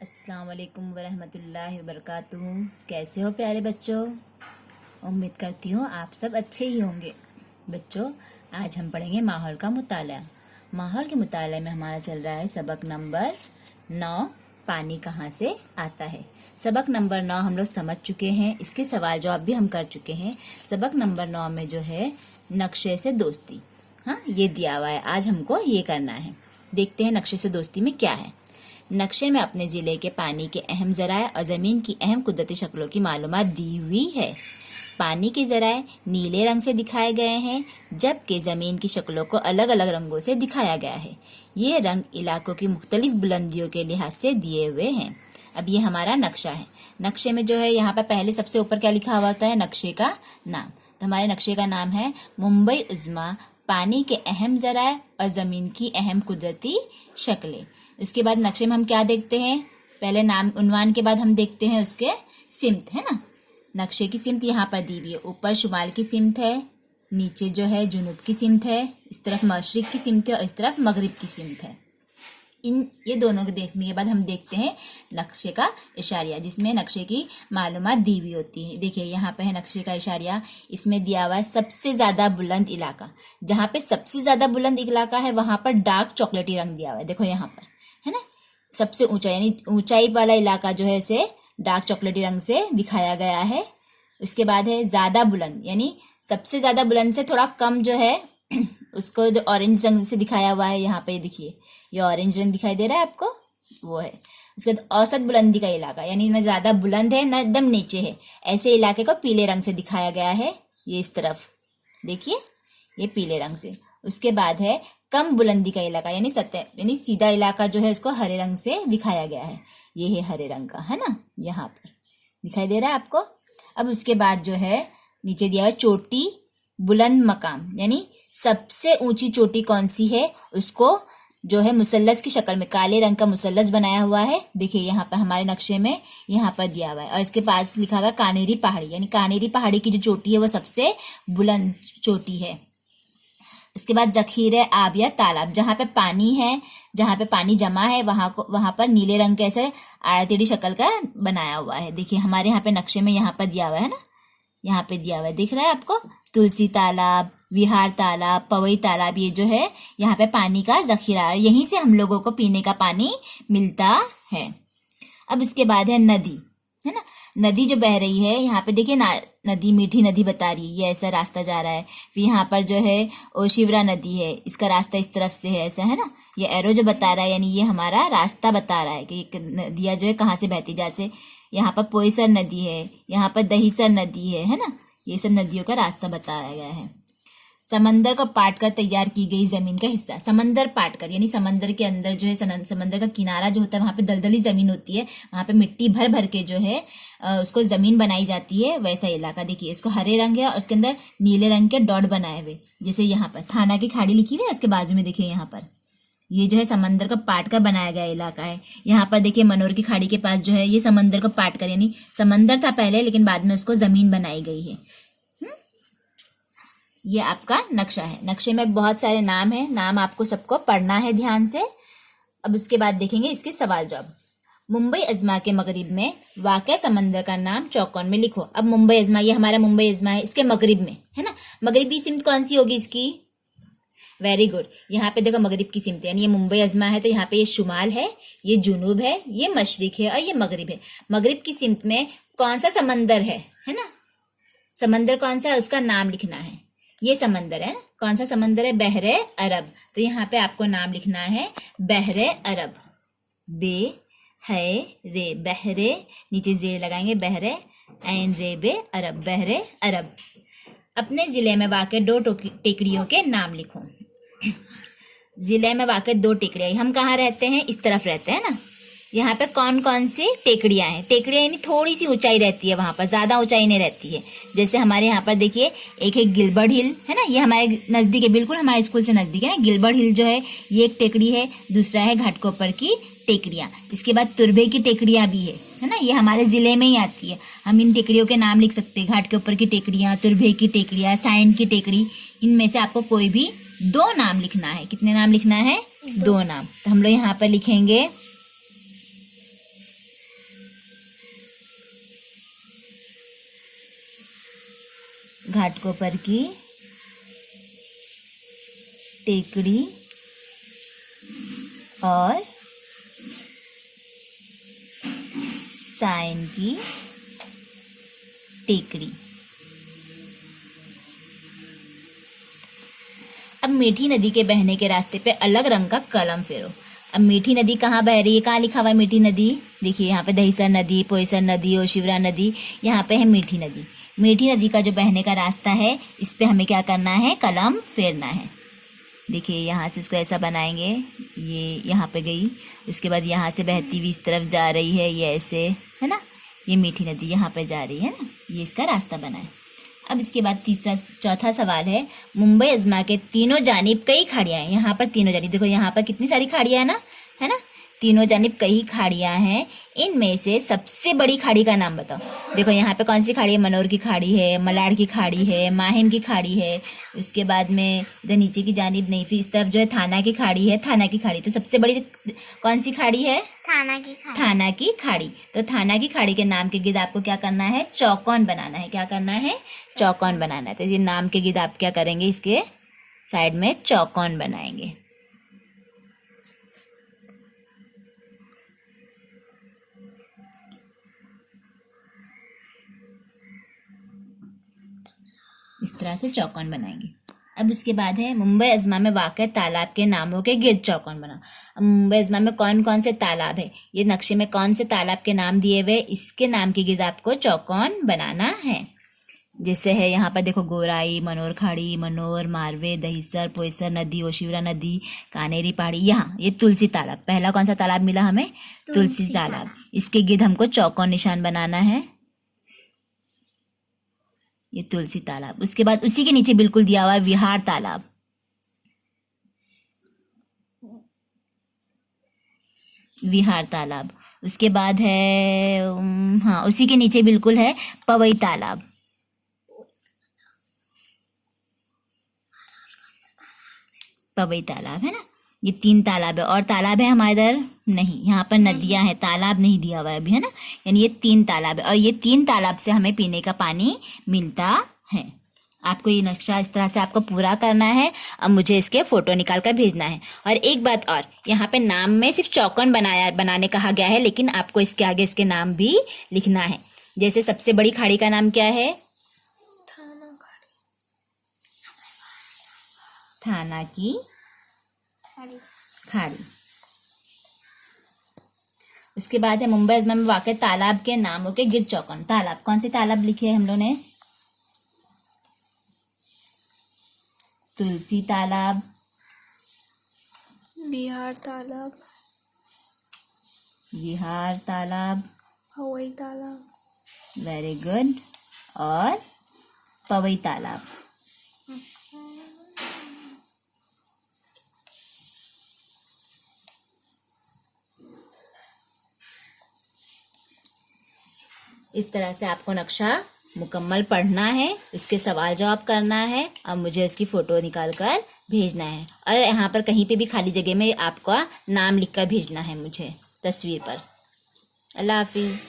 अस्सलाम वालेकुम वरहमतुल्लाहि वबरकातुहू। कैसे हो प्यारे बच्चों? उम्मीद करती हूँ आप सब अच्छे ही होंगे। बच्चों, आज हम पढ़ेंगे माहौल का मुताला। माहौल के मुताले में हमारा चल रहा है सबक नंबर 9, पानी कहाँ से आता है। सबक नंबर 9 हम लोग समझ चुके हैं, इसके सवाल जवाब भी हम कर चुके हैं। सबक नंबर 9 में जो है नक्शे से दोस्ती, हाँ ये दिया हुआ है। आज हमको ये करना है। देखते हैं नक्शे से दोस्ती में क्या है। नक्शे में अपने जिले के पानी के अहम जराए और जमीन की अहम कुदरती शक्लों की मालूमात दी हुई है। पानी के जराए नीले रंग से दिखाए गए हैं, जबकि जमीन की शक्लों को अलग अलग रंगों से दिखाया गया है। ये रंग इलाकों की मुख्तलिफ बुलंदियों के लिहाज से दिए हुए हैं। अब ये हमारा नक्शा है। नक्शे में जो है यहाँ पर पहले सबसे ऊपर क्या लिखा हुआ होता है? नक्शे का नाम। तो हमारे नक्शे का नाम है मुंबई उज़्मा, पानी के अहम जराए और जमीन की अहम कुदरती शक्लें। उसके बाद नक्शे में हम क्या देखते हैं? पहले नाम उन्वान के बाद हम देखते हैं उसके सिमत, है ना। नक्शे की सिमत यहाँ पर दी हुई है। ऊपर शुमाल की सिमत है, नीचे जो है जुनूब की सिमत है, इस तरफ मशरिक की सिमत है और इस तरफ मगरिब की सिमत है। ये दोनों को देखने के बाद हम देखते हैं नक्शे का इशारिया, जिसमें नक्शे की मालूमात दी हुई होती है। देखिए यहाँ पे है नक्शे का इशारिया। इसमें दिया हुआ है सबसे ज्यादा बुलंद इलाका। जहाँ पे सबसे ज्यादा बुलंद इलाका है वहां पर डार्क चॉकलेटी रंग दिया हुआ है। देखो यहाँ पर है ना, सबसे ऊंचा यानी ऊंचाई वाला इलाका जो है इसे डार्क चॉकलेटी रंग से दिखाया गया है। उसके बाद है ज्यादा बुलंद, यानी सबसे ज्यादा बुलंद से थोड़ा कम जो है उसको जो ऑरेंज रंग से दिखाया हुआ है। यहाँ पे देखिए ये ऑरेंज रंग दिखाई दे रहा है आपको, वो है। उसके बाद औसत बुलंदी का इलाका, यानी न ज्यादा बुलंद है न एकदम नीचे है, ऐसे इलाके को पीले रंग से दिखाया गया है। ये इस तरफ देखिए, ये पीले रंग से। उसके बाद है कम बुलंदी का इलाका, यानी सतह यानी सीधा इलाका जो है उसको हरे रंग से दिखाया गया है। ये है हरे रंग का, है ना, यहाँ पर दिखाई दे रहा है आपको। अब उसके बाद जो है नीचे दिया हुआ चोटी बुलंद मकाम, यानी सबसे ऊंची चोटी कौन सी है उसको जो है मुसल्लस की शक्ल में काले रंग का मुसल्लस बनाया हुआ है। देखिए यहाँ पर हमारे नक्शे में यहाँ पर दिया हुआ है। और इसके पास लिखा हुआ है कानेरी पहाड़ी, यानी कानेरी पहाड़ी की जो चोटी है वो सबसे बुलंद चोटी है। उसके बाद जखीरे आब या तालाब, जहाँ पे पानी है, जहाँ पे पानी जमा है वहां पर नीले रंग के ऐसे आड़तीड़ी शक्ल का बनाया हुआ है। देखिए हमारे यहाँ पे नक्शे में यहाँ पर दिया हुआ है ना, यहाँ पे दिया हुआ है, दिख रहा है आपको? तुलसी तालाब, विहार तालाब, पवई तालाब, ये जो है यहाँ पे पानी का जखीरा है। यहीं से हम लोगों को पीने का पानी मिलता है। अब इसके बाद है नदी, है ना। नदी जो बह रही है यहाँ पे देखिए नदी मीठी नदी बता रही है, ये ऐसा रास्ता जा रहा है। फिर यहाँ पर जो है वो शिवरा नदी है, इसका रास्ता इस तरफ से है, ऐसा है ना। ये एरो जो बता रहा है यानी ये हमारा रास्ता बता रहा है कि नदियाँ जो है कहाँ से बहती। जैसे यहाँ पर पोईसर नदी है, यहाँ पर दहीसर नदी है ना। ये सब नदियों का रास्ता बताया गया है। समंदर को पाट कर तैयार की गई जमीन का हिस्सा, समंदर पाट कर यानी समंदर के अंदर जो है समंदर का किनारा जो होता है वहां पे दलदली जमीन होती है, वहां पे मिट्टी भर भर के जो है उसको जमीन बनाई जाती है। वैसा इलाका देखिए, इसको हरे रंग है और उसके अंदर नीले रंग के डॉट बनाए हुए। जैसे यहाँ पर थाना की खाड़ी लिखी हुई है, उसके बाजू में देखिए यहाँ पर ये जो है समंदर का पाट कर बनाया गया इलाका है। यहाँ पर देखिए मनोर की खाड़ी के पास जो है ये समंदर को पाट कर, यानी समंदर था पहले लेकिन बाद में उसको जमीन बनाई गई है। ये आपका नक्शा है। नक्शे में बहुत सारे नाम है, नाम आपको सबको पढ़ना है ध्यान से। अब उसके बाद देखेंगे इसके सवाल जवाब। मुंबई अजमा के मगरिब में वाक़या समंदर का नाम चौकोन में लिखो। अब मुंबई अजमा, ये हमारा मुंबई अजमा है, इसके मगरिब में है ना। मगरिबी सिमत कौन सी होगी इसकी? वेरी गुड, यहाँ पे देखो मगरिब की सिमत, यानी ये मुंबई अजमा है तो यहाँ पे ये शुमाल है, ये जुनूब है, ये मशरिक है और ये मगरिब है। मगरिब की सिमत में कौन सा समंदर है ना, समंदर कौन सा है उसका नाम लिखना है। ये समंदर है ना, कौन सा समंदर है? बहरे अरब। तो यहाँ पे आपको नाम लिखना है बहरे अरब, बे है रे, बहरे, नीचे जेर लगाएंगे, बहरे ऐन रे बे अरब, बहरे अरब। अपने जिले में वाक़ 2 टेकड़ियों के नाम लिखो। जिले में वाक़ 2 टेकड़ियां, हम कहाँ रहते हैं? इस तरफ रहते हैं ना। यहाँ पे कौन कौन सी टेकड़ियां हैं? टेकड़ियां यानी थोड़ी सी ऊंचाई रहती है, वहां पर ज्यादा ऊंचाई नहीं रहती है। जैसे हमारे यहाँ पर देखिए एक है गिलबर्ट हिल, है ना, ये हमारे नजदीक है, बिल्कुल हमारे स्कूल से नजदीक है ना। गिलबर्ट हिल जो है ये एक टेकड़ी है। दूसरा है घाटकोपर की टेकड़ियां। इसके बाद तुरबे की टेकड़ियां भी है ना, ये हमारे जिले में ही आती है। हम इन टेकड़ियों के नाम लिख सकते हैं, घाट के ऊपर की टेकड़ियां, तुरबे की टेकड़ियां, साइन की टेकड़ी। इनमें से आपको कोई भी 2 नाम लिखना है। कितने नाम लिखना है? 2 नाम। तो हम लोग यहाँ पर लिखेंगे घाटकोपर की टेकड़ी और साइन की टेकड़ी। अब मीठी नदी के बहने के रास्ते पे अलग रंग का कलम फेरो। अब मीठी नदी कहाँ बह रही है, कहाँ लिखा हुआ है मीठी नदी? देखिए यहाँ पे दहीसर नदी, पोयसर नदी और शिवरा नदी, यहाँ पे है मीठी नदी। मीठी नदी का जो बहने का रास्ता है, इस पे हमें क्या करना है, कलम फेरना है। देखिए यहाँ से इसको ऐसा बनाएंगे, ये यहाँ पे गई, उसके बाद यहाँ से बहती हुई इस तरफ जा रही है, ये ऐसे है ना, ये मीठी नदी यहाँ पे जा रही है ना, ये इसका रास्ता बना है। अब इसके बाद चौथा सवाल है, मुंबई अजमा के तीनों जानिब कई खाड़ियां हैं। यहाँ पर तीनों जानिब देखो, यहाँ पर कितनी सारी खाड़ियां है ना, तीनों जानिब कई खाड़ियां हैं। इनमें से सबसे बड़ी खाड़ी का नाम बताओ। देखो यहाँ पे कौन सी खाड़ी है, मनोर की खाड़ी है, मलाड की खाड़ी है, माहिम की खाड़ी है। उसके बाद में इधर नीचे की जानिब नहीं, फिर इस तरफ जो है थाना की खाड़ी है, थाना की खाड़ी। तो सबसे बड़ी कौन सी खाड़ी है? थाना की खाड़ी। थाना की खाड़ी। तो थाना की खाड़ी के नाम के गिर्द आपको क्या करना है, चौकोन बनाना है। क्या करना है, चौकोन बनाना है। तो ये नाम के गिर्द आप क्या करेंगे, इसके साइड में चौकोन बनाएंगे। इस तरह से चौकोन बनाएंगे। अब उसके बाद है, मुंबई अजमा में वाक़ तालाब के नामों के गिर्द चौकोन बनाओ। अब मुंबई अजमा में कौन कौन से तालाब है, ये नक्शे में कौन से तालाब के नाम दिए हुए, इसके नाम के गिर्द आपको चौकोन बनाना है। जैसे है यहाँ पर देखो, गोराई, मनोर खाड़ी, मनोर, मारवे, दहीसर, पोयसर नदी, ओशिवरा नदी, कानेरी पहाड़ी। यहाँ ये तुलसी तालाब, पहला कौन सा तालाब मिला हमें, तुलसी तालाब। इसके गिर्द हमको चौकोन निशान बनाना है, ये तुलसी तालाब। उसके बाद उसी के नीचे बिल्कुल दिया हुआ है विहार तालाब। विहार तालाब। उसके बाद है हाँ, उसी के नीचे बिल्कुल है पवई तालाब। पवई तालाब है ना, ये 3 तालाब है। और तालाब है हमारे इधर नहीं, यहाँ पर नदियां हैं, तालाब नहीं दिया हुआ है अभी, है ना। यानी ये 3 तालाब है, और ये 3 तालाब से हमें पीने का पानी मिलता है। आपको ये नक्शा इस तरह से आपको पूरा करना है। अब मुझे इसके फोटो निकाल कर भेजना है। और एक बात और, यहाँ पे नाम में सिर्फ चौकोन बनाने कहा गया है, लेकिन आपको इसके आगे इसके नाम भी लिखना है। जैसे सबसे बड़ी खाड़ी का नाम क्या है, थाना की खाड़ी। उसके बाद है, मुंबई अजमा में वाक़ तालाब के नामों के गिर्द चौकोन। तालाब कौन से तालाब लिखे हैं हम लोगों ने, तुलसी तालाब, बिहार तालाब, विहार तालाब, हवाई तालाब, वेरी गुड, और पवई तालाब। इस तरह से आपको नक्शा मुकम्मल पढ़ना है, उसके सवाल जवाब करना है। अब मुझे उसकी फ़ोटो निकाल कर भेजना है, और यहाँ पर कहीं पे भी खाली जगह में आपका नाम लिखकर भेजना है मुझे तस्वीर पर। अल्लाह हाफिज़।